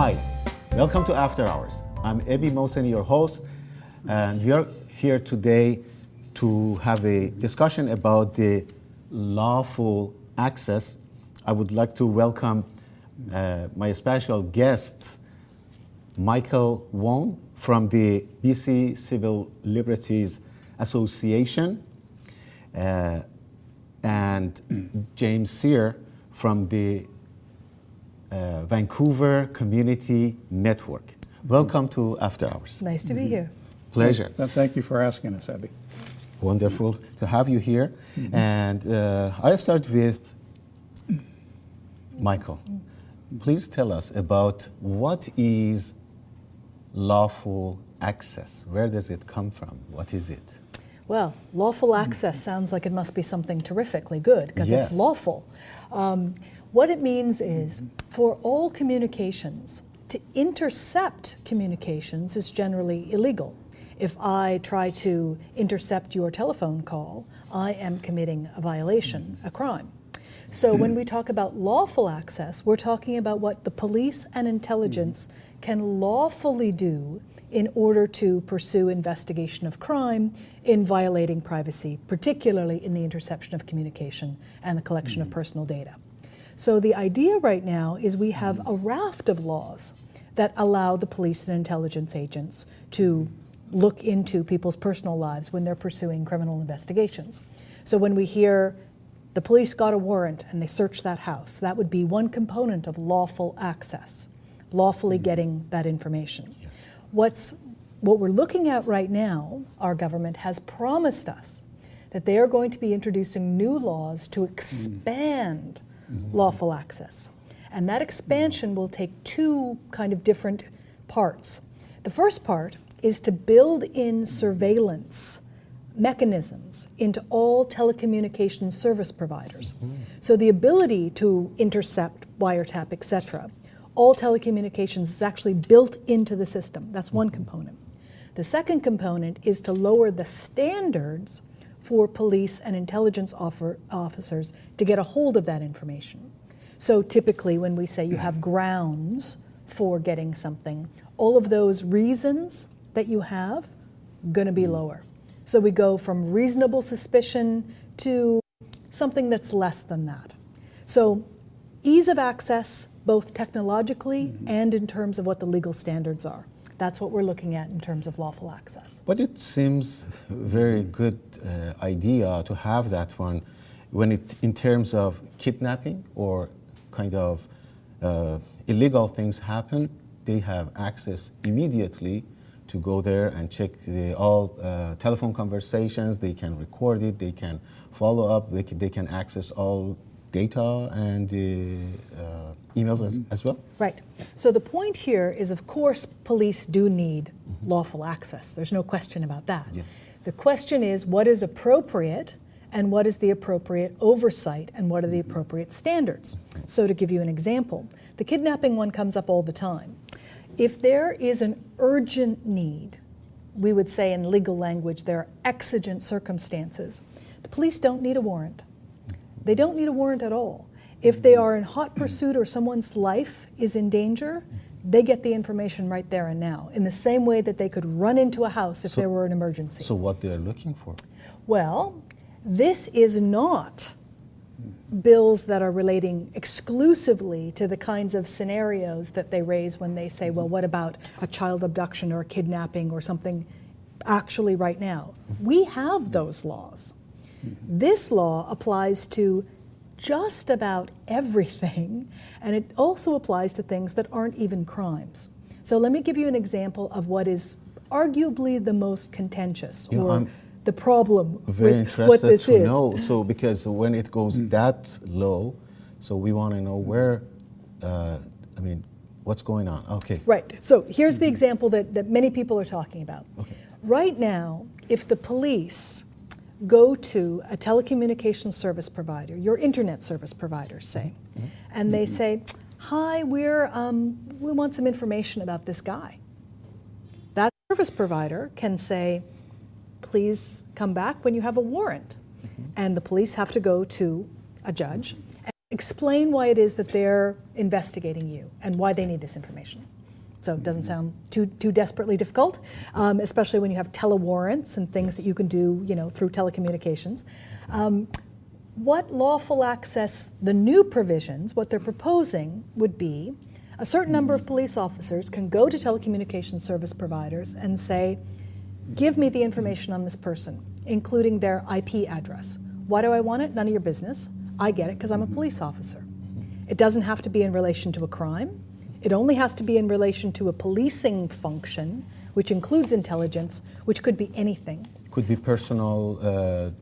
Hi, welcome to After Hours. I'm Ebby Mohseni, your host, and we are here today to have a discussion about the lawful access. I would like to welcome my special guest, Micheal Vonn from the BC Civil Liberties Association, and James Sear from the Vancouver Community Network. Welcome to After Hours. Nice to be here. Pleasure. Thank you for asking us, Ebby. Wonderful to have you here. And I'll start with Micheal. Please tell us about what is lawful access? Where does it come from? What is it? Well, lawful access sounds like it must be something terrifically good because Yes. it's lawful. What it means is for all communications, to intercept communications is generally illegal. If I try to intercept your telephone call, I am committing a violation, a crime. So when we talk about lawful access, we're talking about what the police and intelligence can lawfully do in order to pursue investigation of crime in violating privacy, particularly in the interception of communication and the collection of personal data. So the idea right now is we have a raft of laws that allow the police and intelligence agents to look into people's personal lives when they're pursuing criminal investigations. So when we hear the police got a warrant and they searched that house, that would be one component of lawful access, lawfully getting that information. Yes. What we're looking at right now, our government has promised us that they are going to be introducing new laws to expand lawful access. And that expansion will take two kind of different parts. The first part is to build in surveillance mechanisms into all telecommunications service providers. So the ability to intercept, wiretap, etc., all telecommunications is actually built into the system. That's one component. The second component is to lower the standards for police and intelligence officers to get a hold of that information. So typically when we say you have grounds for getting something, all of those reasons that you have going to be lower. So we go from reasonable suspicion to something that's less than that. So ease of access, both technologically and in terms of what the legal standards are. That's what we're looking at in terms of lawful access. But it seems a very good idea to have that one when it, in terms of kidnapping or kind of illegal things happen, they have access immediately to go there and check all telephone conversations. They can record it, they can follow up, they can access all data and emails as well? Right. So the point here is, of course, police do need lawful access. There's no question about that. Yes. The question is what is appropriate and what is the appropriate oversight and what are the appropriate standards. So to give you an example, the kidnapping one comes up all the time. If there is an urgent need, we would say in legal language there are exigent circumstances, the police don't need a warrant. They don't need a warrant at all. If they are in hot pursuit or someone's life is in danger, they get the information right there and now, in the same way that they could run into a house if there were an emergency. So what they're looking for? Well, this is not bills that are relating exclusively to the kinds of scenarios that they raise when they say, well, what about a child abduction or a kidnapping or something actually right now? We have those laws. This law applies to just about everything, and it also applies to things that aren't even crimes. So let me give you an example of what is arguably the most contentious or the problem with what this is. Very interested to know, so because when it goes that low, so we want to know where, what's going on. Okay. Right, so here's the example that many people are talking about. Okay. Right now, if the police go to a telecommunications service provider, your internet service provider, say, and they say, hi, we want some information about this guy. That service provider can say, please come back when you have a warrant. And the police have to go to a judge and explain why it is that they're investigating you and why they need this information. So it doesn't sound too desperately difficult, especially when you have telewarrants and things that you can do, through telecommunications. What lawful access, the new provisions, what they're proposing would be a certain number of police officers can go to telecommunications service providers and say, give me the information on this person, including their IP address. Why do I want it? None of your business. I get it because I'm a police officer. It doesn't have to be in relation to a crime. It only has to be in relation to a policing function, which includes intelligence, which could be anything. Could be personal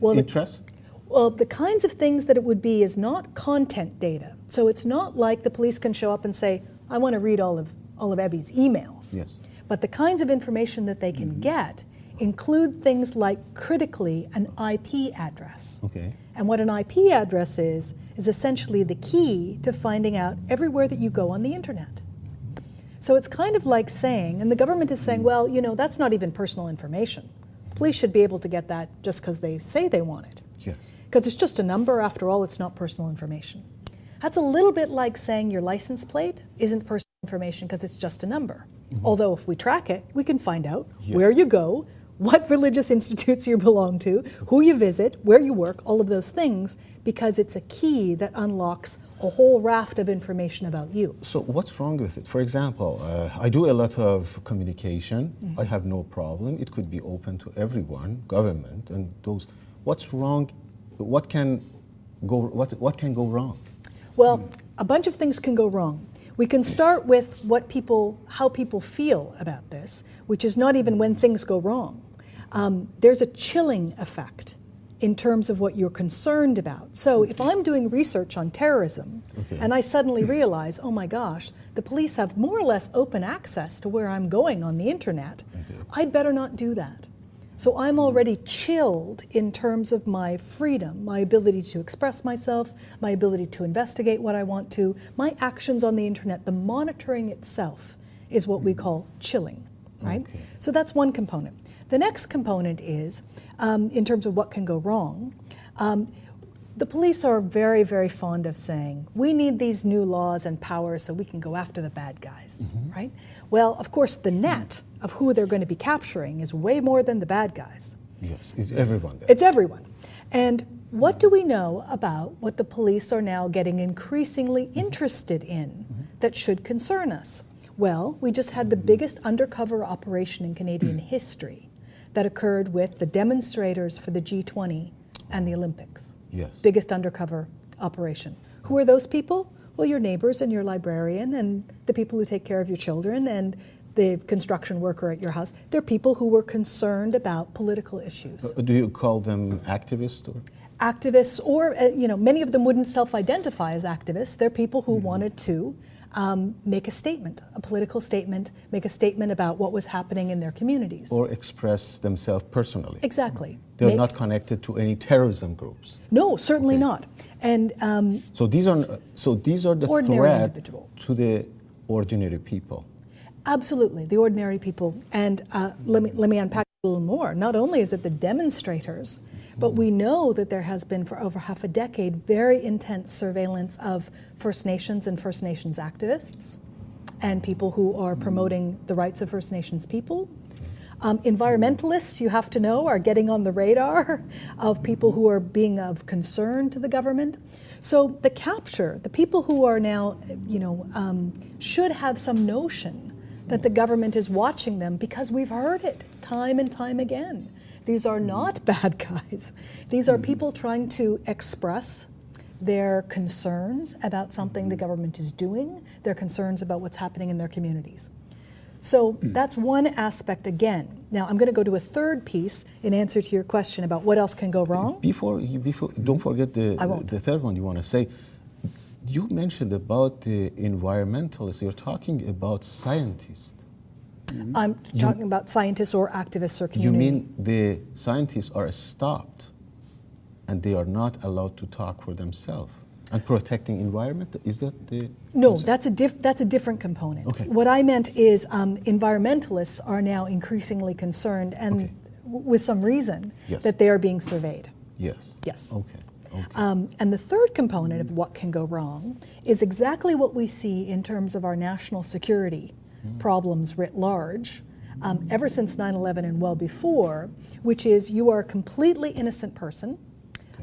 interest? Well, the kinds of things that it would be is not content data. So it's not like the police can show up and say, I want to read all of Ebby's emails. Yes. But the kinds of information that they can get include things like, critically, an IP address. Okay. And what an IP address is essentially the key to finding out everywhere that you go on the internet. So it's kind of like saying, and the government is saying, well, that's not even personal information. Police should be able to get that just because they say they want it. Yes. Because it's just a number, after all, it's not personal information. That's a little bit like saying your license plate isn't personal information because it's just a number. Mm-hmm. Although if we track it, we can find out where you go, what religious institutes you belong to, who you visit, where you work, all of those things, because it's a key that unlocks a whole raft of information about you. So what's wrong with it? For example, I do a lot of communication. Mm-hmm. I have no problem. It could be open to everyone, government, and those. What's wrong? What can go wrong? Well, a bunch of things can go wrong. We can start with how people feel about this, which is not even when things go wrong. There's a chilling effect in terms of what you're concerned about. So if I'm doing research on terrorism, and I suddenly realize, oh my gosh, the police have more or less open access to where I'm going on the internet, I'd better not do that. So I'm already chilled in terms of my freedom, my ability to express myself, my ability to investigate what I want to, my actions on the internet. The monitoring itself is what we call chilling, right? Okay. So that's one component. The next component is, in terms of what can go wrong, the police are very, very fond of saying, we need these new laws and powers so we can go after the bad guys, right? Well, of course, the net of who they're going to be capturing is way more than the bad guys. Yes, it's everyone there. It's everyone. And what do we know about what the police are now getting increasingly interested in that should concern us? Well, we just had the biggest undercover operation in Canadian history that occurred with the demonstrators for the G20 and the Olympics. Yes. Biggest undercover operation. Who are those people? Well, your neighbors and your librarian and the people who take care of your children and the construction worker at your house. They're people who were concerned about political issues. Do you call them activists? Or? Activists, or many of them wouldn't self-identify as activists. They're people who wanted to make a statement, a political statement, make a statement about what was happening in their communities. Or express themselves personally. Exactly. They're not connected to any terrorism groups. No, certainly not. And so these are the threat individual. To the ordinary people. Absolutely, the ordinary people. And let me unpack it a little more. Not only is it the demonstrators, but we know that there has been for over half a decade very intense surveillance of First Nations and First Nations activists and people who are promoting the rights of First Nations people. Environmentalists, you have to know, are getting on the radar of people who are being of concern to the government. So the capture, the people who are now, should have some notion that the government is watching them, because we've heard it time and time again. These are not bad guys. These are people trying to express their concerns about something the government is doing, their concerns about what's happening in their communities. So that's one aspect again. Now I'm going to go to a third piece in answer to your question about what else can go wrong. Before don't forget the third one you want to say. You mentioned about the environmentalists. You're talking about scientists. I'm talking about scientists or activists or community. You mean the scientists are stopped and they are not allowed to talk for themselves? And protecting environment, is that the... No, that's a different component. Okay. What I meant is environmentalists are now increasingly concerned, and with some reason, that they are being surveyed. Yes. Yes. Okay. And the third component of what can go wrong is exactly what we see in terms of our national security problems writ large, ever since 9/11 and well before, which is you are a completely innocent person,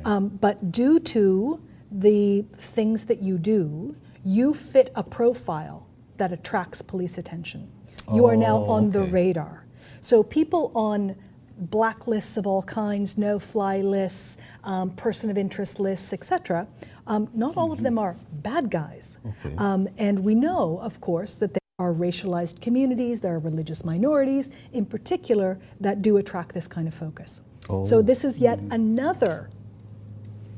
but due to the things that you do, you fit a profile that attracts police attention. You are now on the radar. So people on blacklists of all kinds, no-fly lists, person of interest lists, etc., not all of them are bad guys. And we know, of course, that there are racialized communities, there are religious minorities, in particular, that do attract this kind of focus. So this is yet another,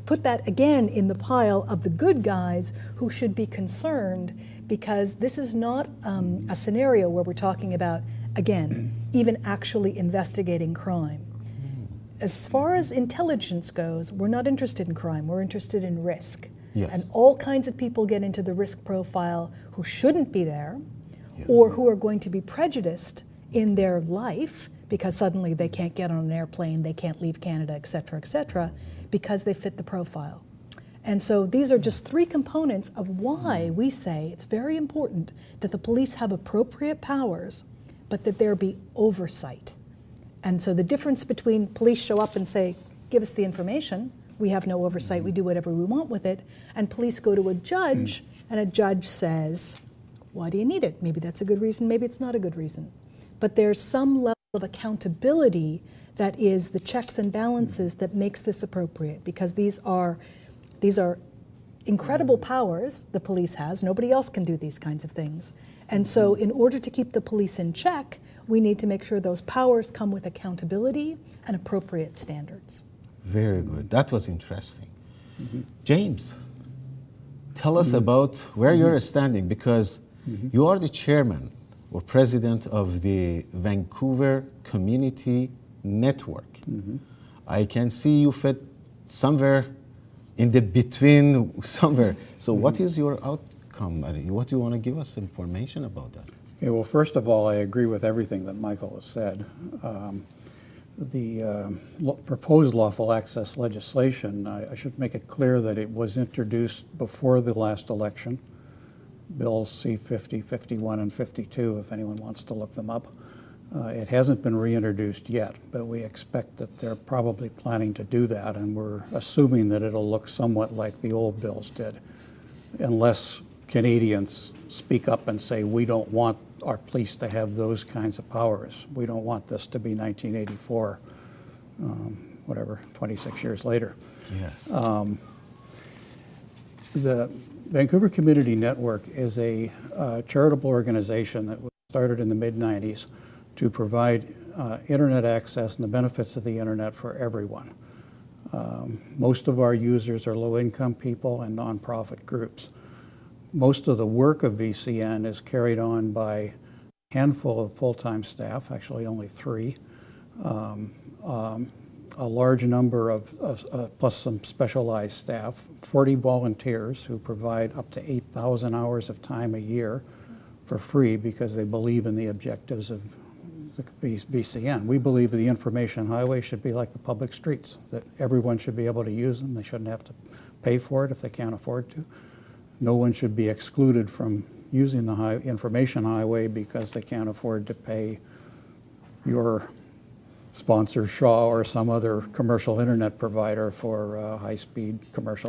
put that again in the pile of the good guys who should be concerned, because this is not a scenario where we're talking about, again, even actually investigating crime. As far as intelligence goes, we're not interested in crime, we're interested in risk. And all kinds of people get into the risk profile who shouldn't be there, or who are going to be prejudiced in their life because suddenly they can't get on an airplane, they can't leave Canada, et cetera, because they fit the profile. And so these are just three components of why we say it's very important that the police have appropriate powers, but that there be oversight. And so the difference between police show up and say, give us the information, we have no oversight, we do whatever we want with it, and police go to a judge, and a judge says, why do you need it? Maybe that's a good reason, maybe it's not a good reason. But there's some level of accountability that is the checks and balances that makes this appropriate, because these are incredible powers the police has. Nobody else can do these kinds of things. And so in order to keep the police in check, we need to make sure those powers come with accountability and appropriate standards. Very good. That was interesting. James, tell us about where you're standing, because you are the chairman or president of the Vancouver Community Network. I can see you fit somewhere in the between somewhere. So what is your outcome? What do you want to give us information about that? Okay, well, first of all, I agree with everything that Michael has said. The proposed lawful access legislation, I should make it clear that it was introduced before the last election. Bills C-50, 51, and 52, if anyone wants to look them up. It hasn't been reintroduced yet, but we expect that they're probably planning to do that, and we're assuming that it'll look somewhat like the old bills did, unless Canadians speak up and say, we don't want our police to have those kinds of powers. We don't want this to be 1984, 26 years later. Yes. The Vancouver Community Network is a charitable organization that was started in the mid-90s to provide internet access and the benefits of the internet for everyone. Most of our users are low-income people and nonprofit groups. Most of the work of VCN is carried on by a handful of full-time staff, actually only 3, a large number of plus some specialized staff, 40 volunteers who provide up to 8,000 hours of time a year for free because they believe in the objectives of the VCN. We believe the information highway should be like the public streets, that everyone should be able to use them. They shouldn't have to pay for it if they can't afford to. No one should be excluded from using the information highway because they can't afford to pay your sponsor Shaw or some other commercial internet provider for high-speed commercial